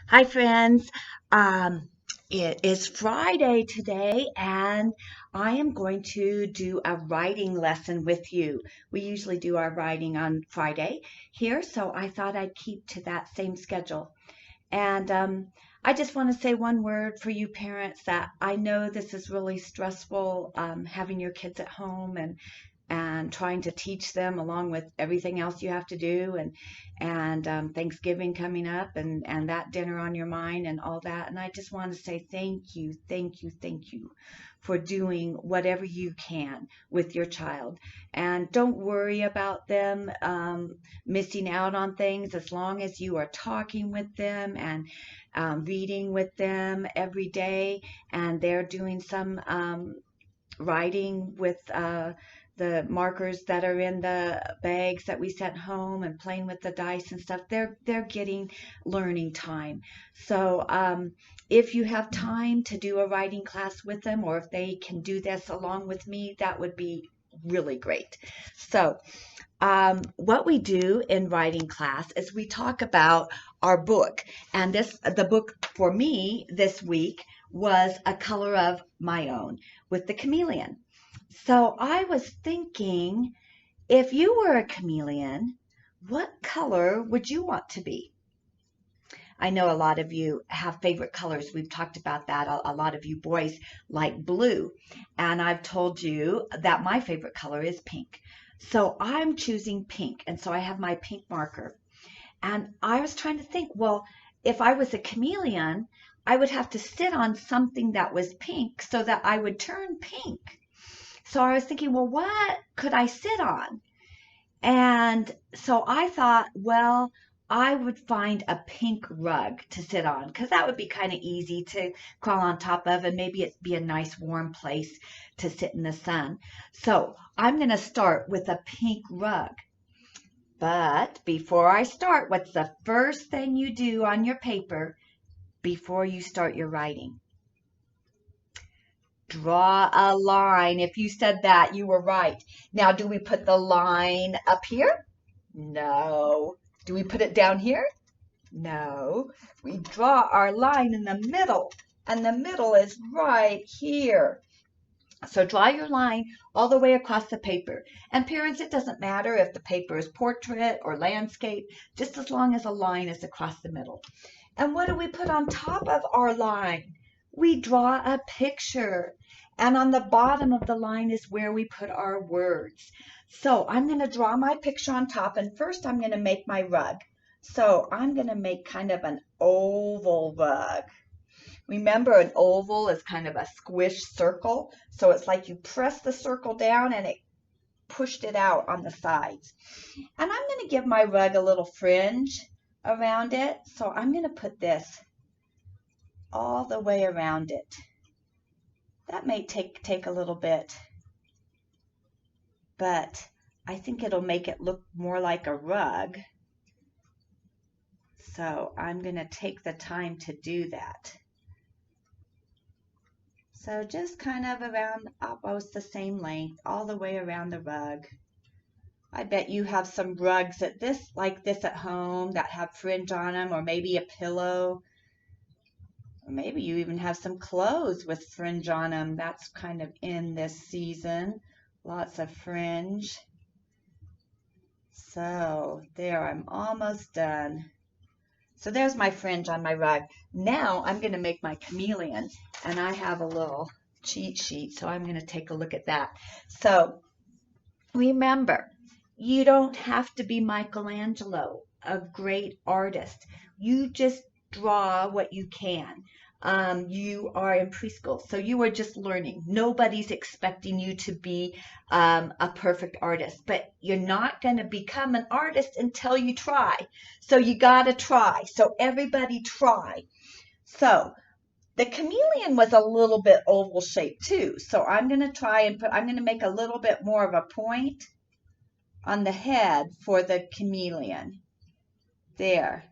Hi, friends. Um, it is Friday today, and I am going to do a writing lesson with you. We usually do our writing on Friday here, so I thought I'd keep to that same schedule. And I just want to say one word for you parents that I know this is really stressful, having your kids at home and trying to teach them along with everything else you have to do and Thanksgiving coming up and that dinner on your mind and all that. And I just want to say thank you, thank you, thank you for doing whatever you can with your child. And don't worry about them missing out on things as long as you are talking with them and reading with them every day and they're doing some writing with the markers that are in the bags that we sent home and playing with the dice and stuff. They're getting learning time. So if you have time to do a writing class with them, or if they can do this along with me, that would be really great. So what we do in writing class is we talk about our book, and the book for me this week was A Color of My Own with the chameleon. So I was thinking, if you were a chameleon, what color would you want to be? I know a lot of you have favorite colors. We've talked about that. A lot of you boys like blue. And I've told you that my favorite color is pink. So I'm choosing pink. And so I have my pink marker. And I was trying to think, well, if I was a chameleon, I would have to sit on something that was pink so that I would turn pink. So I was thinking, well, what could I sit on? And so I thought, well, I would find a pink rug to sit on because that would be kind of easy to crawl on top of, and maybe it'd be a nice warm place to sit in the sun. So I'm going to start with a pink rug. But before I start, what's the first thing you do on your paper before you start your writing? Draw a line. If you said that, you were right. Now, do we put the line up here? No. Do we put it down here? No. We draw our line in the middle, and the middle is right here. So draw your line all the way across the paper. And parents, it doesn't matter if the paper is portrait or landscape, just as long as a line is across the middle. And what do we put on top of our line? We draw a picture. And on the bottom of the line is where we put our words. So I'm going to draw my picture on top, and first I'm going to make my rug. So I'm going to make kind of an oval rug. Remember, an oval is kind of a squished circle. So it's like you press the circle down and it pushed it out on the sides. And I'm going to give my rug a little fringe around it. So I'm going to put this all the way around it. That may take a little bit, but I think it'll make it look more like a rug. So I'm going to take the time to do that. So just kind of around almost the same length, all the way around the rug. I bet you have some rugs like this at home that have fringe on them, or maybe a pillow. Or maybe you even have some clothes with fringe on them. That's kind of in this season. Lots of fringe. So there, I'm almost done. So there's my fringe on my rug. Now I'm going to make my chameleon, and I have a little cheat sheet, so I'm going to take a look at that. So remember, you don't have to be Michelangelo, a great artist. You just draw what you can. You are in preschool, so you are just learning. Nobody's expecting you to be a perfect artist, but you're not going to become an artist until you try. So you got to try. So everybody try. So the chameleon was a little bit oval shaped too. So I'm going to I'm going to make a little bit more of a point on the head for the chameleon. There,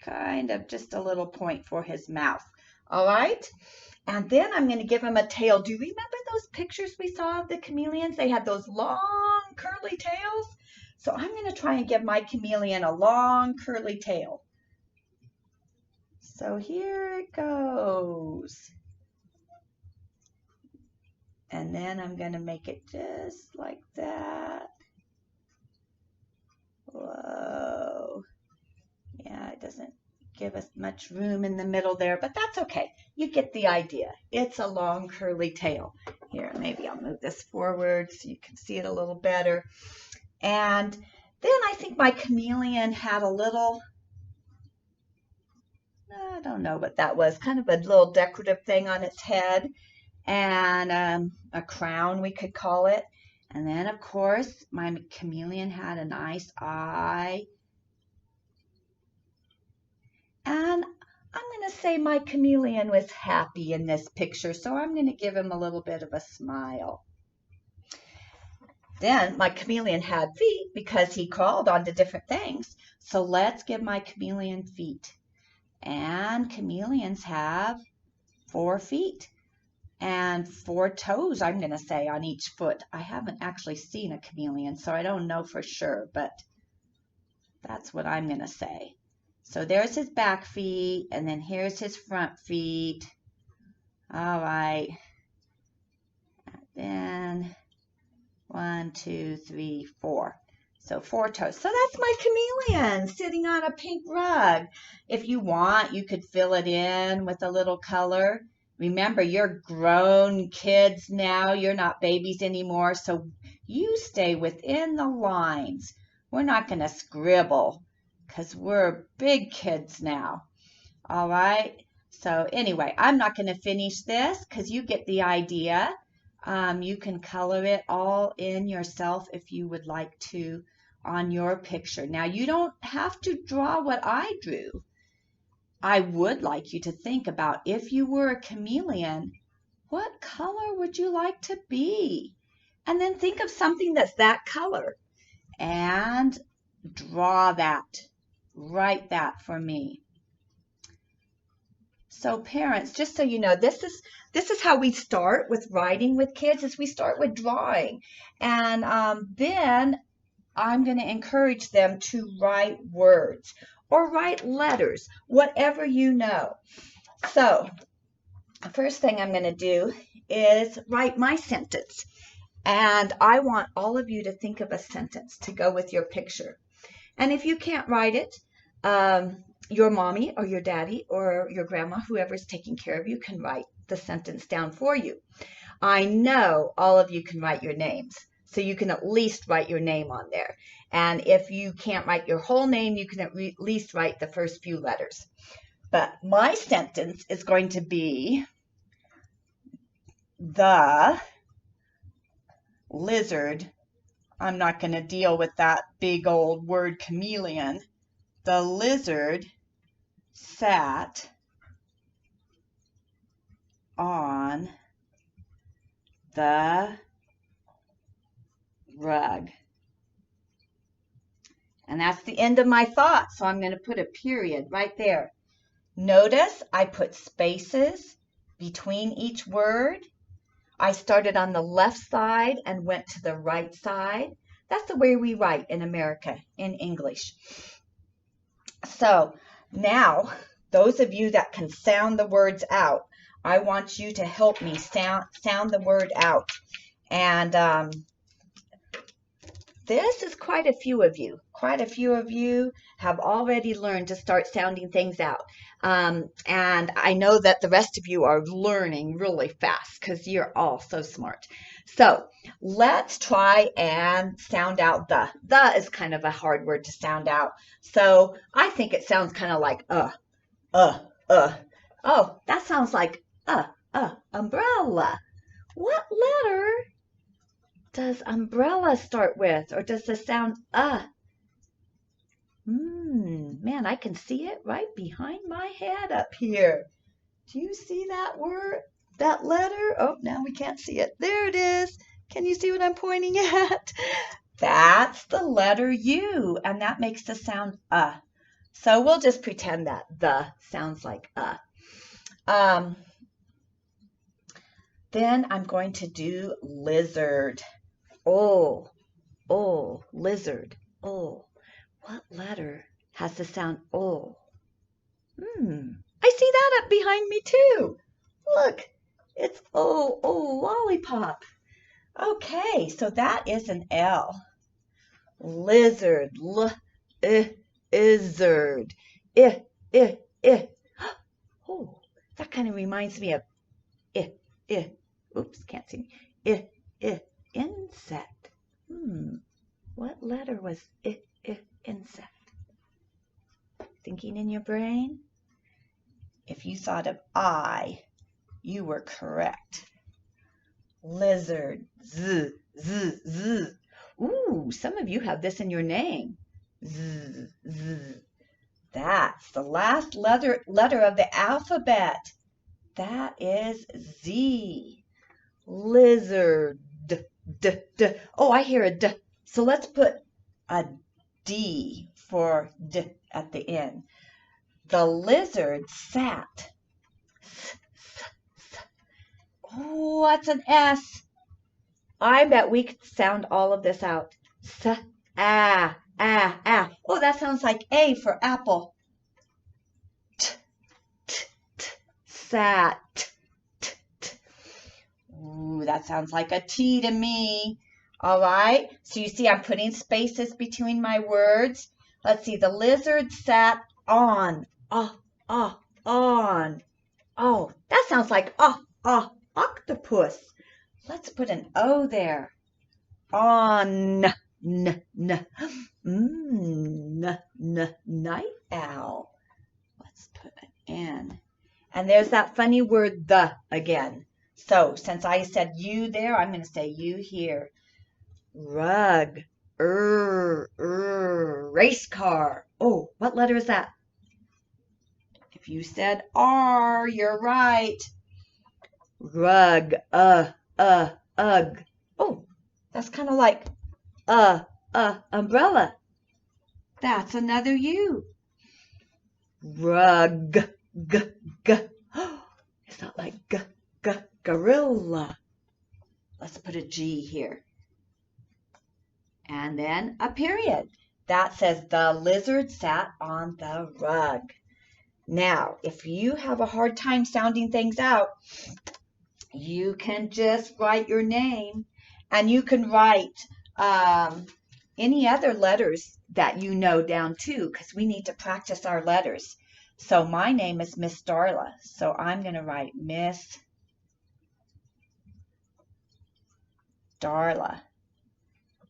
kind of just a little point for his mouth. All right. And then I'm going to give him a tail. Do you remember those pictures we saw of the chameleons? They had those long curly tails. So I'm going to try and give my chameleon a long curly tail. So here it goes. And then I'm going to make it just like that. Whoa. Yeah, it doesn't give us much room in the middle there, but that's okay. You get the idea. It's a long curly tail. Here, maybe I'll move this forward so you can see it a little better. And then I think my chameleon had a little, I don't know what that was, kind of a little decorative thing on its head, and a crown, we could call it. And then, of course, my chameleon had a nice eye. And I'm going to say my chameleon was happy in this picture, so I'm going to give him a little bit of a smile. Then my chameleon had feet because he crawled onto different things. So let's give my chameleon feet. And chameleons have 4 feet and 4 toes, I'm going to say, on each foot. I haven't actually seen a chameleon, so I don't know for sure, but that's what I'm going to say. So there's his back feet, and then here's his front feet. All right. And then 1, 2, 3, 4. So 4 toes. So that's my chameleon sitting on a pink rug. If you want, you could fill it in with a little color. Remember, you're grown kids now. You're not babies anymore. So you stay within the lines. We're not going to scribble because we're big kids now. All right. So anyway, I'm not going to finish this because you get the idea. You can color it all in yourself if you would like to on your picture. Now, you don't have to draw what I drew. I would like you to think about, if you were a chameleon, what color would you like to be? And then think of something that's that color and draw that. Write that for me. So parents, just so you know, this is how we start with writing with kids, is we start with drawing. And then I'm going to encourage them to write words or write letters, whatever you know. So the first thing I'm going to do is write my sentence. And I want all of you to think of a sentence to go with your picture. And if you can't write it, your mommy or your daddy or your grandma, whoever's taking care of you, can write the sentence down for you. I know all of you can write your names, so you can at least write your name on there. And if you can't write your whole name, you can at least write the first few letters. But my sentence is going to be, the lizard, I'm not going to deal with that big old word chameleon. The lizard sat on the rug. And that's the end of my thought, so I'm going to put a period right there. Notice I put spaces between each word. I started on the left side and went to the right side. That's the way we write in America, in English. So now, those of you that can sound the words out, I want you to help me sound the word out. And this is quite a few of you. Quite a few of you have already learned to start sounding things out. And I know that the rest of you are learning really fast because you're all so smart. So let's try and sound out the. The is kind of a hard word to sound out. So I think it sounds kind of like Oh, that sounds like umbrella. What letter does umbrella start with? Or does the sound Man, I can see it right behind my head up here. Do you see that word, that letter? Oh, now we can't see it. There it is. Can you see what I'm pointing at? That's the letter U, and that makes the sound So we'll just pretend that the sounds like Then I'm going to do lizard. Oh, lizard. Oh, what letter has the sound O? I up behind me too. Look, it's lollipop. Okay, so that is an L. Lizard, izzard, I. Oh, that kind of reminds me of oops, can't see me. Insect. What letter was insect? Thinking in your brain? If you thought of I, you were correct. Lizard, z. Ooh, some of you have this in your name. Z. That's the last letter of the alphabet. That is Z. Lizard. D. Oh, I hear a D. So let's put a D for D at the end. The lizard sat. Oh, that's an S. I bet we could sound all of this out. Ah. Oh, that sounds like A for apple. Sat. Ooh, that sounds like a T to me. All right. So you see I'm putting spaces between my words. Let's see. The lizard sat on. On. Oh, that sounds like octopus. Let's put an O there. On. Night owl. Let's put an N. And there's that funny word the again. So since I said you there, I'm going to say you here. Rug. Race car. Oh, what letter is that? If you said R, you're right. Rug. Ugh. Oh, that's kind of like umbrella. That's another U. Rug. It's not like gorilla. Let's put a G here. And then a period. That says the lizard sat on the rug. Now, if you have a hard time sounding things out, you can just write your name, and you can write any other letters that you know down too, because we need to practice our letters. So my name is Miss Darla, so I'm going to write Miss Darla.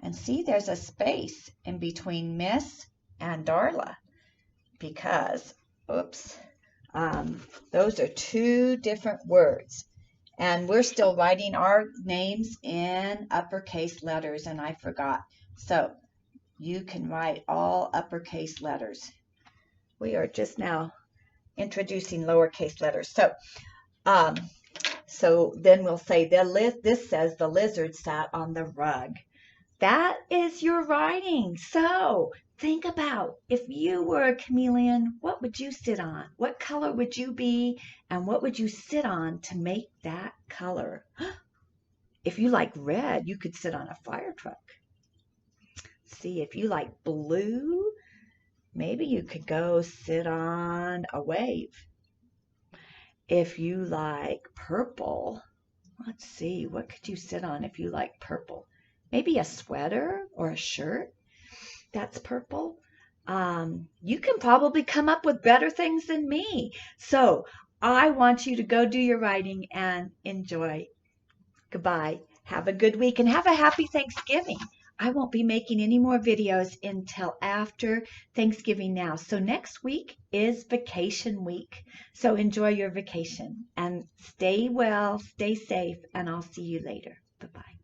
And see, there's a space in between Miss and Darla because, oops, those are two different words. And we're still writing our names in uppercase letters, and I forgot. So you can write all uppercase letters. We are just now introducing lowercase letters. So then we'll say this says the lizard sat on the rug. That is your writing. So think about, if you were a chameleon, what would you sit on? What color would you be? And what would you sit on to make that color? If you like red, you could sit on a fire truck. See, if you like blue, maybe you could go sit on a wave. If you like purple, let's see, what could you sit on if you like purple? Maybe a sweater or a shirt that's purple. You can probably come up with better things than me. So I want you to go do your writing and enjoy. Goodbye. Have a good week and have a happy Thanksgiving. I won't be making any more videos until after Thanksgiving now. So next week is vacation week. So enjoy your vacation and stay well, stay safe, and I'll see you later. Bye-bye.